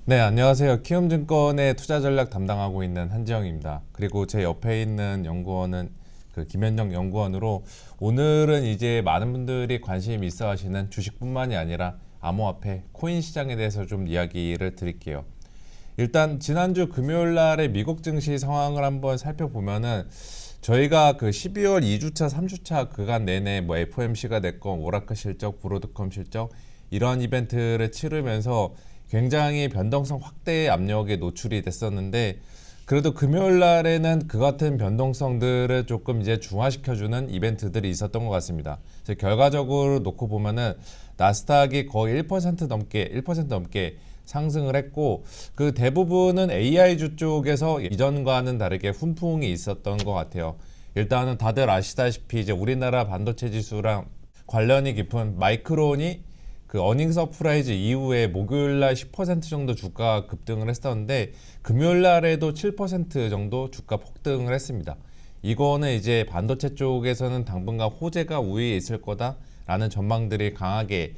네, 안녕하세요. 키움증권의 투자 전략 담당하고 있는 한지영입니다. 그리고 제 옆에 있는 연구원은 김현정 연구원으로 오늘은 이제 많은 분들이 관심 있어 하시는 주식뿐만이 아니라 암호화폐, 코인 시장에 대해서 좀 이야기를 드릴게요. 일단 지난주 금요일 날의 미국 증시 상황을 한번 살펴보면은 저희가 12월 2주차, 3주차 그간 내내 뭐 FOMC가 됐건 오라클 실적, 브로드컴 실적 이러한 이벤트를 치르면서 굉장히 변동성 확대의 압력에 노출이 됐었는데 그래도 금요일 날에는 그 같은 변동성들을 조금 이제 중화시켜주는 이벤트들이 있었던 것 같습니다. 그래서 결과적으로 놓고 보면은 나스닥이 거의 1% 넘게 상승을 했고 그 대부분은 AI주 쪽에서 이전과는 다르게 훈풍이 있었던 것 같아요. 일단은 다들 아시다시피 이제 우리나라 반도체 지수랑 관련이 깊은 마이크론이 어닝 서프라이즈 이후에 목요일날 10% 정도 주가가 급등을 했었는데 금요일날에도 7% 정도 주가 폭등을 했습니다. 이거는 이제 반도체 쪽에서는 당분간 호재가 우위에 있을 거다라는 전망들이 강하게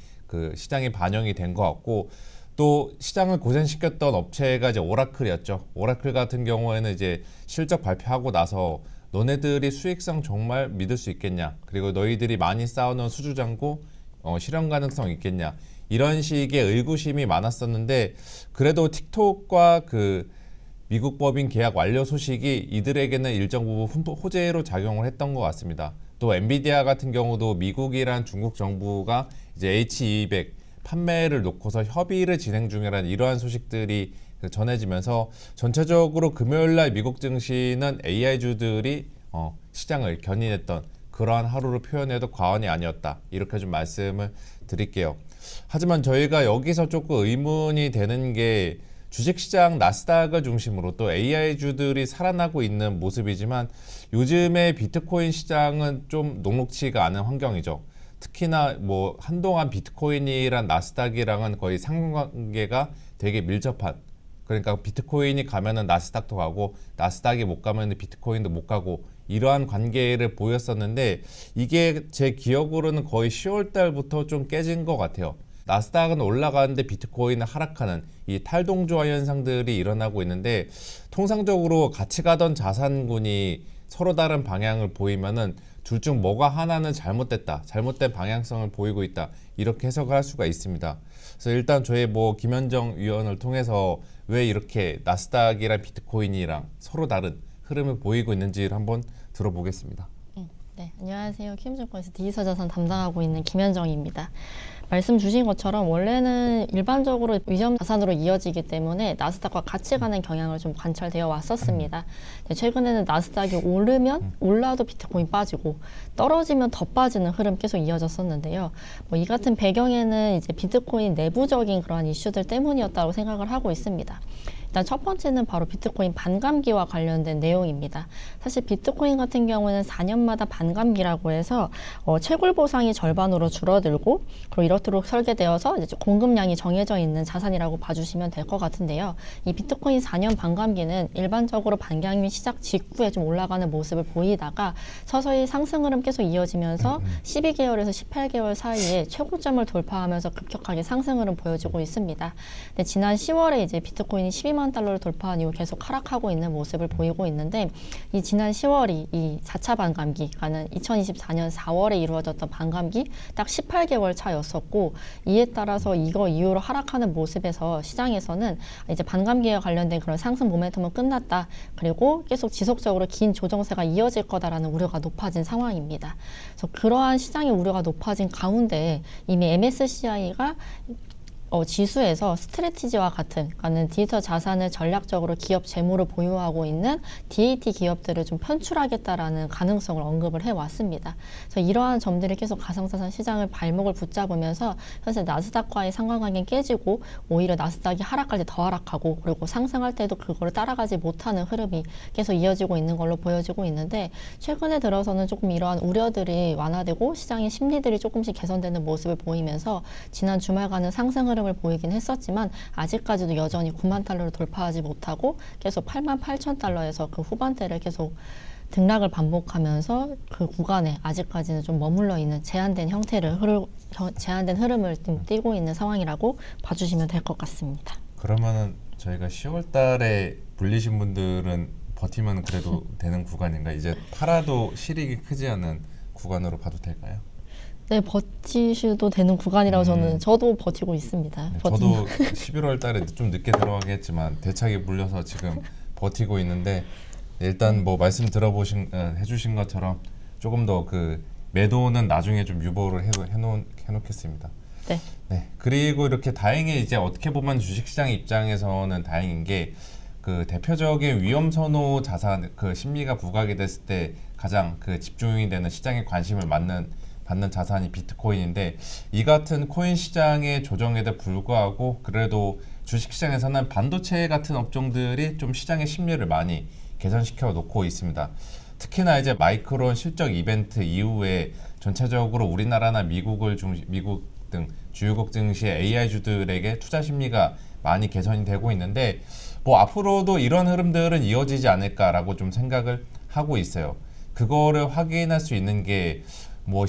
시장에 반영이 된 것 같고 또 시장을 고생시켰던 업체가 이제 오라클이었죠. 오라클 같은 경우에는 이제 실적 발표하고 나서 너네들이 수익성 정말 믿을 수 있겠냐? 그리고 너희들이 많이 쌓아놓은 수주잔고 실현 가능성 있겠냐? 이런 식의 의구심이 많았었는데 그래도 틱톡과 미국 법인 계약 완료 소식이 이들에게는 일정 부분 호재로 작용을 했던 것 같습니다. 또 엔비디아 같은 경우도 미국이란 중국 정부가 이제 H200 판매를 놓고서 협의를 진행 중이라는 이러한 소식들이 전해지면서 전체적으로 금요일날 미국 증시는 AI주들이 시장을 견인했던 그러한 하루로 표현해도 과언이 아니었다. 이렇게 좀 말씀을 드릴게요. 하지만 저희가 여기서 조금 의문이 되는 게 주식시장 나스닥을 중심으로 또 AI주들이 살아나고 있는 모습이지만 요즘에 비트코인 시장은 좀 녹록치가 않은 환경이죠. 특히나 뭐 한동안 비트코인이랑 나스닥이랑은 거의 상관관계가 되게 밀접한 그러니까 비트코인이 가면은 나스닥도 가고 나스닥이 못 가면은 비트코인도 못 가고 이러한 관계를 보였었는데 이게 제 기억으로는 거의 10월 달부터 좀 깨진 것 같아요. 나스닥은 올라가는데 비트코인은 하락하는 이 탈동조화 현상들이 일어나고 있는데 통상적으로 같이 가던 자산군이 서로 다른 방향을 보이면은 둘 중 뭐가 하나는 잘못됐다, 잘못된 방향성을 보이고 있다 이렇게 해석을 할 수가 있습니다. 그래서 일단 저희 김현정 위원을 통해서 왜 이렇게 나스닥이랑 비트코인이랑 서로 다른 흐름을 보이고 있는지를 한번 들어보겠습니다. 네, 안녕하세요. 키움증권에서 디지털 자산 담당하고 있는 김현정입니다. 말씀 주신 것처럼 원래는 일반적으로 위험 자산으로 이어지기 때문에 나스닥과 같이 가는 경향을 좀 관찰되어 왔었습니다. 최근에는 나스닥이 오르면 올라도 비트코인 빠지고 떨어지면 더 빠지는 흐름 계속 이어졌었는데요. 이 같은 배경에는 이제 비트코인 내부적인 그러한 이슈들 때문이었다고 생각을 하고 있습니다. 일단 첫 번째는 바로 비트코인 반감기와 관련된 내용입니다. 사실 비트코인 같은 경우는 4년마다 반감기라고 해서 채굴 보상이 절반으로 줄어들고 그리고 이렇도록 설계되어서 이제 공급량이 정해져 있는 자산이라고 봐주시면 될 것 같은데요. 이 비트코인 4년 반감기는 일반적으로 반감기 시작 직후에 좀 올라가는 모습을 보이다가 서서히 상승 흐름 계속 이어지면서 12개월에서 18개월 사이에 최고점을 돌파하면서 급격하게 상승 흐름 보여주고 있습니다. 근데 지난 10월에 이제 비트코인이 12만 달러를 돌파한 이후 계속 하락하고 있는 모습을 보이고 있는데 이 지난 10월이 이 4차 반감기가는 2024년 4월에 이루어졌던 반감기 딱 18개월 차였었고 이에 따라서 이거 이후로 하락하는 모습에서 시장에서는 이제 반감기와 관련된 그런 상승 모멘텀은 끝났다. 그리고 계속 지속적으로 긴 조정세가 이어질 거다라는 우려가 높아진 상황입니다. 그래서 그러한 시장의 우려가 높아진 가운데 이미 MSCI가 지수에서 스트래티지와 같은 그러니까 디지털 자산을 전략적으로 기업 재무로 보유하고 있는 DAT 기업들을 좀 편출하겠다라는 가능성을 언급을 해왔습니다. 그래서 이러한 점들이 계속 가상자산 시장을 발목을 붙잡으면서 현재 나스닥과의 상관관계는 깨지고 오히려 나스닥이 하락할 때 더 하락하고 그리고 상승할 때도 그거를 따라가지 못하는 흐름이 계속 이어지고 있는 걸로 보여지고 있는데 최근에 들어서는 조금 이러한 우려들이 완화되고 시장의 심리들이 조금씩 개선되는 모습을 보이면서 지난 주말간은 상승 흐름 을 보이긴 했었지만 아직까지도 여전히 9만 달러를 돌파하지 못하고 계속 8만 8천 달러에서 그 후반대를 계속 등락을 반복하면서 그 구간에 아직까지는 좀 머물러 있는 제한된 형태를 제한된 흐름을 좀 띠고 있는 상황이라고 봐주시면 될 것 같습니다. 그러면은 저희가 10월 달에 불리신 분들은 버티면 그래도 되는 구간인가? 이제 팔아도 실익이 크지 않은 구간으로 봐도 될까요? 네, 버티셔도 되는 구간이라고 저도 버티고 있습니다. 네, 저도 11월 달에 좀 늦게 들어가긴 했지만 대차게 물려서 지금 버티고 있는데 일단 뭐 말씀 해주신 것처럼 조금 더 그 매도는 나중에 좀 유보를 해놓겠습니다. 네. 네. 그리고 이렇게 다행히 이제 어떻게 보면 주식시장 입장에서는 다행인 게 그 대표적인 위험 선호 자산 그 심리가 부각이 됐을 때 가장 그 집중이 되는 시장의 관심을 받는 자산이 비트코인인데 이 같은 코인 시장의 조정에도 불구하고 그래도 주식시장에서는 반도체 같은 업종들이 좀 시장의 심리를 많이 개선시켜 놓고 있습니다. 특히나 이제 마이크론 실적 이벤트 이후에 전체적으로 우리나라나 미국 등 주요국 증시의 AI주들에게 투자 심리가 많이 개선이 되고 있는데 뭐 앞으로도 이런 흐름들은 이어지지 않을까라고 좀 생각을 하고 있어요. 그거를 확인할 수 있는 게 뭐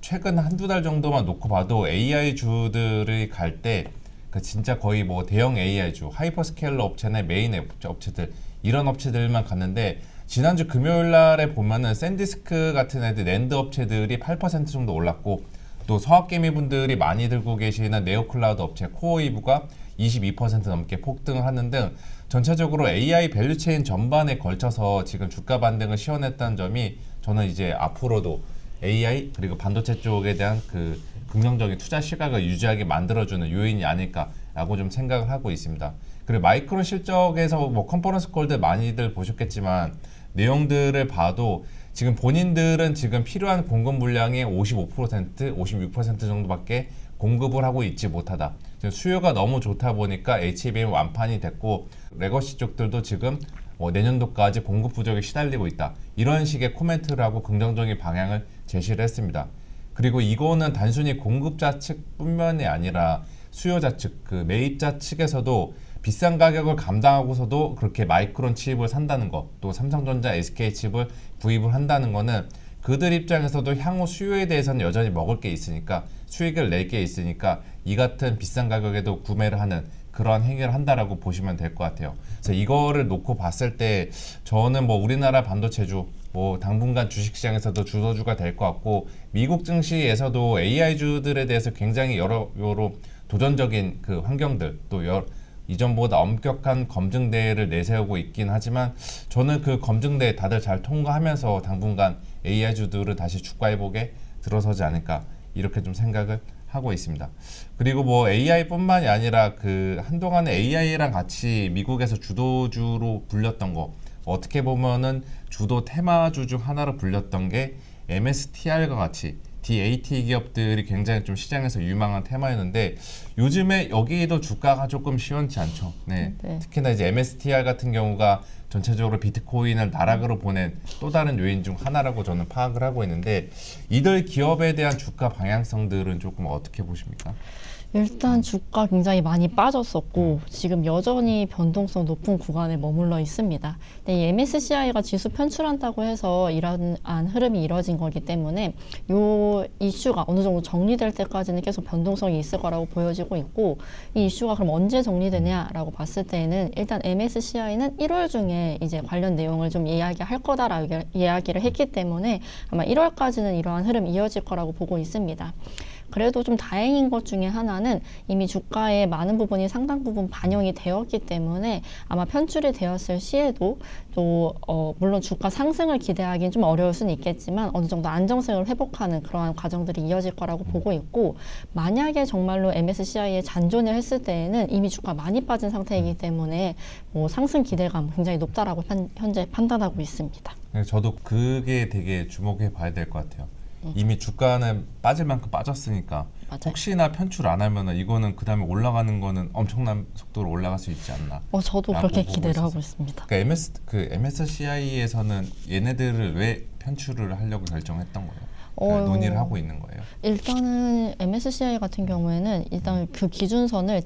최근 한두 달 정도만 놓고 봐도 AI주들이 갈 때 그 진짜 거의 뭐 대형 AI주, 하이퍼스케일러 업체나 메인 업체들 이런 업체들만 갔는데 지난주 금요일 날에 보면은 샌디스크 같은 애들 랜드 업체들이 8% 정도 올랐고 또 서학개미 분들이 많이 들고 계시는 네오클라우드 업체 코어이브가 22% 넘게 폭등을 하는 등 전체적으로 AI 밸류체인 전반에 걸쳐서 지금 주가 반등을 시원했다는 점이 저는 이제 앞으로도 AI 그리고 반도체 쪽에 대한 그 긍정적인 투자 시각을 유지하게 만들어주는 요인이 아닐까라고 좀 생각을 하고 있습니다. 그리고 마이크론 실적에서 뭐 컨퍼런스 콜들 많이들 보셨겠지만 내용들을 봐도 지금 본인들은 지금 필요한 공급 물량의 55%, 56% 정도밖에 공급을 하고 있지 못하다. 지금 수요가 너무 좋다 보니까 HBM 완판이 됐고 레거시 쪽들도 지금 내년도까지 공급 부족에 시달리고 있다. 이런 식의 코멘트를 하고 긍정적인 방향을 제시를 했습니다. 그리고 이거는 단순히 공급자 측뿐만이 아니라 수요자 측, 그 매입자 측에서도 비싼 가격을 감당하고서도 그렇게 마이크론 칩을 산다는 거, 또 삼성전자, SK 칩을 구입을 한다는 거는 그들 입장에서도 향후 수요에 대해서는 여전히 먹을 게 있으니까 수익을 낼 게 있으니까 이 같은 비싼 가격에도 구매를 하는 그러한 행위를 한다라고 보시면 될 것 같아요. 그래서 이거를 놓고 봤을 때 저는 뭐 우리나라 반도체주 뭐 당분간 주식시장에서도 주도주가 될 것 같고 미국 증시에서도 AI주들에 대해서 굉장히 여러 도전적인 그 환경들 또 이전보다 엄격한 검증대를 내세우고 있긴 하지만 저는 그 검증대 다들 잘 통과하면서 당분간 AI주들은 다시 주가 회복에 들어서지 않을까 이렇게 좀 생각을 하고 있습니다. 그리고 뭐 AI뿐만이 아니라 그 한동안에 AI랑 같이 미국에서 주도주로 불렸던 거 어떻게 보면은 주도 테마주 중 하나로 불렸던 게 MSTR과 같이 DAT 기업들이 굉장히 좀 시장에서 유망한 테마였는데 요즘에 여기도 주가가 조금 시원치 않죠. 네. 네. 특히나 이제 MSTR 같은 경우가 전체적으로 비트코인을 나락으로 보낸 또 다른 요인 중 하나라고 저는 파악을 하고 있는데 이들 기업에 대한 주가 방향성들은 조금 어떻게 보십니까? 일단 주가 굉장히 많이 빠졌었고 지금 여전히 변동성 높은 구간에 머물러 있습니다. 근데 이 MSCI가 지수 편출한다고 해서 이러한 흐름이 이뤄진 거기 때문에 이 이슈가 어느 정도 정리될 때까지는 계속 변동성이 있을 거라고 보여지고 있고 이 이슈가 그럼 언제 정리되냐라고 봤을 때는 일단 MSCI는 1월 중에 이제 관련 내용을 좀 이야기할 거다라고 이야기를 했기 때문에 아마 1월까지는 이러한 흐름 이어질 거라고 보고 있습니다. 그래도 좀 다행인 것 중에 하나는 이미 주가의 많은 부분이 상당 부분 반영이 되었기 때문에 아마 편출이 되었을 시에도 또 물론 주가 상승을 기대하기는 좀 어려울 수는 있겠지만 어느 정도 안정성을 회복하는 그러한 과정들이 이어질 거라고 보고 있고 만약에 정말로 MSCI에 잔존을 했을 때에는 이미 주가 많이 빠진 상태이기 때문에 뭐 상승 기대감 굉장히 높다라고 현재 판단하고 있습니다. 저도 그게 되게 주목해 봐야 될 것 같아요. 이미 주가는 빠질 만큼 빠졌으니까 맞아요. 혹시나 편출 안 하면은 이거는 그 다음에 올라가는 거는 엄청난 속도로 올라갈 수 있지 않나. 저도 그렇게 기대를 있었어요. 하고 있습니다. 그러니까 MSCI에서는 얘네들을 왜 편출을 하려고 결정했던 거예요? 논의를 하고 있는 거예요? 일단은 MSCI 같은 경우에는 일단 그 기준선을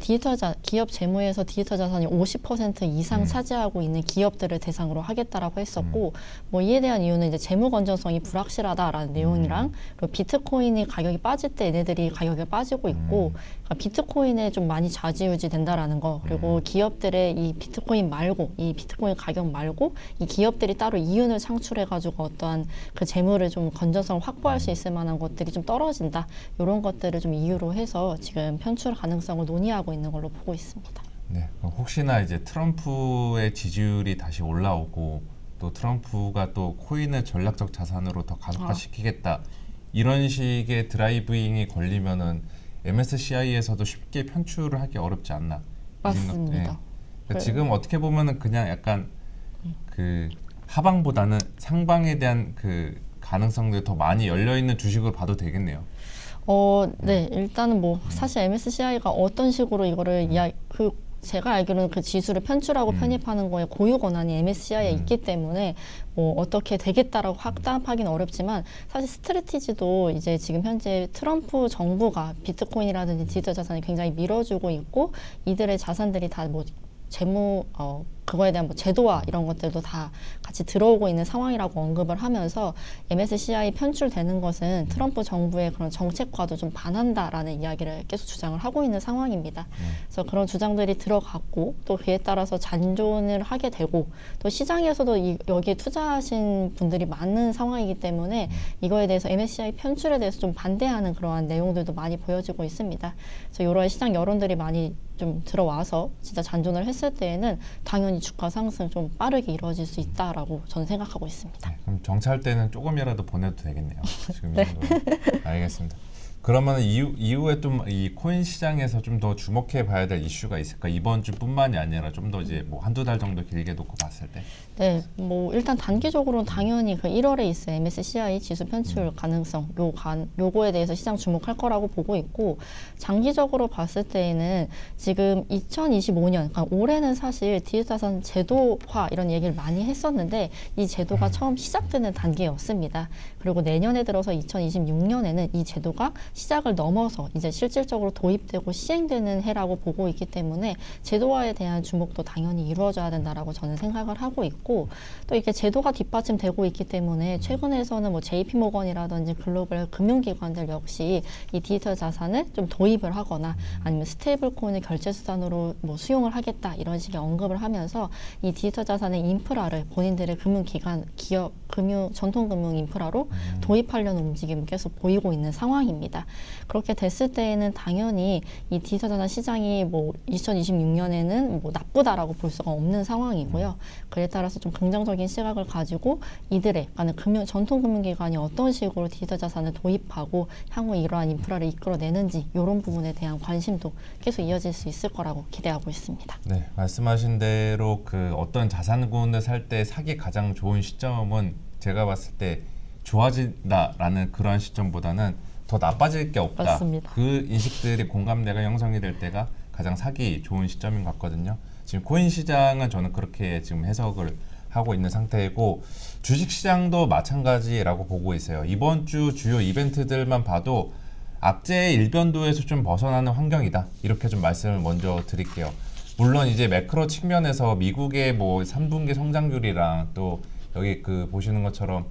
기업 재무에서 디지털 자산이 50% 이상 차지하고 있는 기업들을 대상으로 하겠다라고 했었고, 뭐 이에 대한 이유는 이제 재무 건전성이 불확실하다라는 내용이랑, 그리고 비트코인이 가격이 빠질 때 얘네들이 가격이 빠지고 있고, 그러니까 비트코인에 좀 많이 좌지우지 된다라는 거, 그리고 기업들의 이 비트코인 말고, 이 비트코인 가격 말고 이 기업들이 따로 이윤을 창출해가지고 어떠한 그 재무를 좀 건전성을 확보할 수 있을 만한 것들이 좀 떨어진다, 이런 것들을 좀 이유로 해서 지금 편출 가능성을 논의하고 있는 걸로 보고 있습니다. 네, 그럼 혹시나 이제 트럼프의 지지율이 다시 올라오고 또 트럼프가 또 코인을 전략적 자산으로 더 가속화시키겠다, 이런 식의 드라이빙이 걸리면은 MSCI에서도 쉽게 편출을 하기 어렵지 않나? 맞습니다. 네. 그러니까 지금 어떻게 보면은 그냥 약간 그 하방보다는 상방에 대한 그 가능성들이 더 많이 열려 있는 주식으로 봐도 되겠네요. 네, 일단은 뭐 사실 MSCI가 어떤 식으로 이거를 제가 알기로는 그 지수를 편출하고 편입하는 거에 고유 권한이 MSCI에 있기 때문에 뭐 어떻게 되겠다라고 확답하기는 어렵지만, 사실 스트래티지도 이제 지금 현재 트럼프 정부가 비트코인이라든지 디지털 자산을 굉장히 밀어주고 있고, 이들의 자산들이 다 뭐 재무 그거에 대한 뭐 제도화 이런 것들도 다 같이 들어오고 있는 상황이라고 언급을 하면서, MSCI 편출되는 것은 트럼프 정부의 그런 정책과도 좀 반한다라는 이야기를 계속 주장을 하고 있는 상황입니다. 그래서 그런 주장들이 들어갔고, 또 그에 따라서 잔존을 하게 되고, 또 시장에서도 여기에 투자하신 분들이 많은 상황이기 때문에 이거에 대해서 MSCI 편출에 대해서 좀 반대하는 그러한 내용들도 많이 보여지고 있습니다. 그래서 이런 시장 여론들이 많이 좀 들어와서 진짜 잔존을 했을 때에는 당연히 주가 상승 좀 빠르게 이루어질 수 있다라고 저는 생각하고 있습니다. 네, 그럼 정찰 때는 조금이라도 보내도 되겠네요. 지금 이 정도는. 알겠습니다. 그러면 이후에 좀 이 코인 시장에서 좀 더 주목해 봐야 될 이슈가 있을까? 이번 주뿐만이 아니라 좀 더 이제 뭐 한두 달 정도 길게 놓고 봤을 때. 네, 뭐 일단 단기적으로는 당연히 그 1월에 있을 MSCI 지수 편출 가능성, 요거에 대해서 시장 주목할 거라고 보고 있고, 장기적으로 봤을 때에는 지금 2025년, 그러니까 올해는 사실 디지털자산 제도화 이런 얘기를 많이 했었는데, 이 제도가 처음 시작되는 단계였습니다. 그리고 내년에 들어서 2026년에는 이 제도가 시작을 넘어서 이제 실질적으로 도입되고 시행되는 해라고 보고 있기 때문에 제도화에 대한 주목도 당연히 이루어져야 된다라고 저는 생각을 하고 있고, 또 이렇게 제도가 뒷받침되고 있기 때문에 최근에서는 뭐 JP모건이라든지 글로벌 금융기관들 역시 이 디지털 자산을 좀 도입을 하거나 아니면 스테이블 코인을 결제 수단으로 뭐 수용을 하겠다, 이런 식의 언급을 하면서 이 디지털 자산의 인프라를 본인들의 금융기관, 기업, 전통금융 인프라로 도입하려는 움직임을 계속 보이고 있는 상황입니다. 그렇게 됐을 때에는 당연히 이 디지털 자산 시장이 뭐 2026년에는 뭐 나쁘다라고 볼 수가 없는 상황이고요. 그에 따라서 좀 긍정적인 시각을 가지고 이들의 전통금융기관이 어떤 식으로 디지털 자산을 도입하고 향후 이러한 인프라를 이끌어내는지, 이런 부분에 대한 관심도 계속 이어질 수 있을 거라고 기대하고 있습니다. 네, 말씀하신 대로 그 어떤 자산군을 살 때 사기 가장 좋은 시점은 제가 봤을 때 좋아진다라는 그런 시점보다는 더 나빠질 게 없다. 맞습니다. 그 인식들이 공감대가 형성이 될 때가 가장 사기 좋은 시점인 것 같거든요. 지금 코인 시장은 저는 그렇게 지금 해석을 하고 있는 상태이고, 주식 시장도 마찬가지라고 보고 있어요. 이번 주 주요 이벤트들만 봐도 악재의 일변도에서 좀 벗어나는 환경이다, 이렇게 좀 말씀을 먼저 드릴게요. 물론 이제 매크로 측면에서 미국의 뭐 3분기 성장률이랑 또 여기 그 보시는 것처럼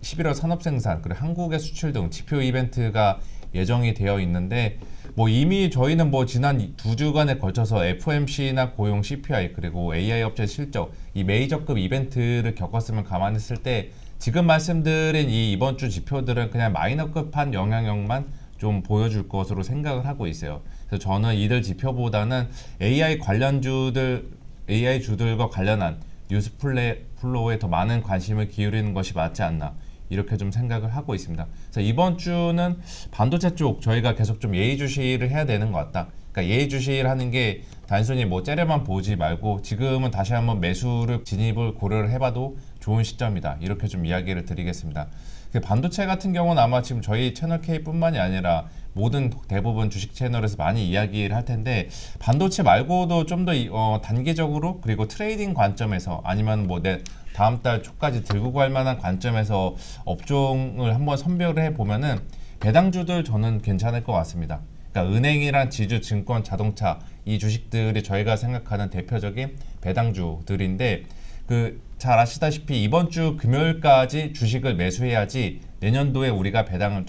11월 산업 생산, 그리고 한국의 수출 등 지표 이벤트가 예정이 되어 있는데, 뭐 이미 저희는 뭐 지난 2주간에 걸쳐서 FOMC나 고용 CPI 그리고 AI 업체 실적, 이 메이저급 이벤트를 겪었으면 감안했을 때 지금 말씀드린 이 이번 주 지표들은 그냥 마이너급한 영향력만 좀 보여줄 것으로 생각을 하고 있어요. 그래서 저는 이들 지표보다는 AI 주들과 관련한 뉴스 플로우에 더 많은 관심을 기울이는 것이 맞지 않나, 이렇게 좀 생각을 하고 있습니다. 그래서 이번 주는 반도체 쪽 저희가 계속 좀 예의주시를 해야 되는 것 같다. 그러니까 예의주시를 하는 게 단순히 뭐 째려만 보지 말고 지금은 다시 한번 매수를 진입을 고려를 해봐도 좋은 시점이다. 이렇게 좀 이야기를 드리겠습니다. 그 반도체 같은 경우는 아마 지금 저희 채널 K뿐만이 아니라 모든 대부분 주식 채널에서 많이 이야기를 할 텐데 반도체 말고도 좀 더 단기적으로 그리고 트레이딩 관점에서 아니면 뭐 내 다음 달 초까지 들고 갈 만한 관점에서 업종을 한번 선별을 해 보면은 배당주들 저는 괜찮을 것 같습니다. 그러니까 은행이랑 지주, 증권, 자동차 이 주식들이 저희가 생각하는 대표적인 배당주들인데 잘 아시다시피 이번 주 금요일까지 주식을 매수해야지 내년도에 우리가 배당을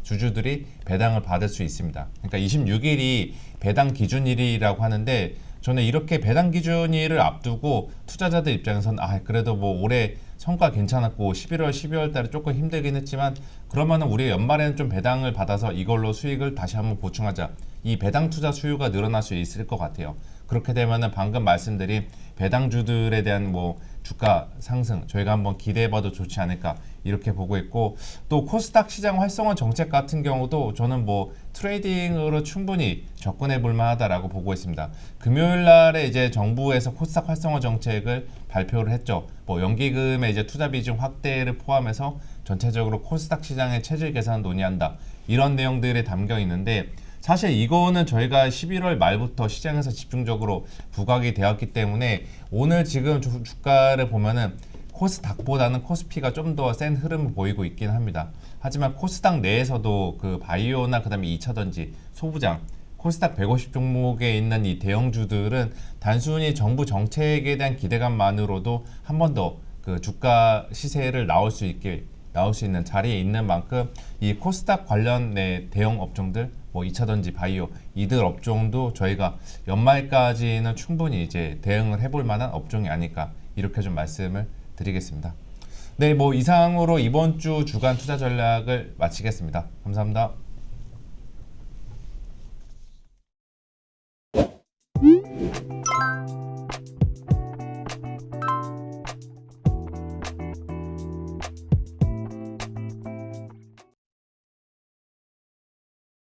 주주들이 배당을 받을 수 있습니다. 그러니까 26일이 배당 기준일이라고 하는데 저는 이렇게 배당 기준일을 앞두고 투자자들 입장에서는 그래도 뭐 올해 성과 괜찮았고 11월, 12월 달에 조금 힘들긴 했지만 그러면은 우리 연말에는 좀 배당을 받아서 이걸로 수익을 다시 한번 보충하자. 이 배당 투자 수요가 늘어날 수 있을 것 같아요. 그렇게 되면은 방금 말씀드린 배당주들에 대한 뭐 주가 상승 저희가 한번 기대해봐도 좋지 않을까 이렇게 보고 있고 또 코스닥 시장 활성화 정책 같은 경우도 저는 뭐 트레이딩으로 충분히 접근해 볼 만하다라고 보고 있습니다. 금요일 날에 이제 정부에서 코스닥 활성화 정책을 발표를 했죠. 뭐 연기금의 이제 투자 비중 확대를 포함해서 전체적으로 코스닥 시장의 체질 개선 논의한다. 이런 내용들이 담겨 있는데 사실 이거는 저희가 11월 말부터 시장에서 집중적으로 부각이 되었기 때문에 오늘 지금 주가를 보면은 코스닥보다는 코스피가 좀 더 센 흐름을 보이고 있긴 합니다. 하지만 코스닥 내에서도 그 바이오나 그다음에 2차전지, 소부장, 코스닥 150 종목에 있는 이 대형주들은 단순히 정부 정책에 대한 기대감만으로도 한 번 더 그 주가 시세를 나올 수 있는 자리에 있는 만큼 이 코스닥 관련 대형 업종들 뭐 2차전지, 바이오 이들 업종도 저희가 연말까지는 충분히 이제 대응을 해볼 만한 업종이 아닐까 이렇게 좀 말씀을 드리겠습니다. 네, 뭐 이상으로 이번 주 주간 투자 전략을 마치겠습니다. 감사합니다.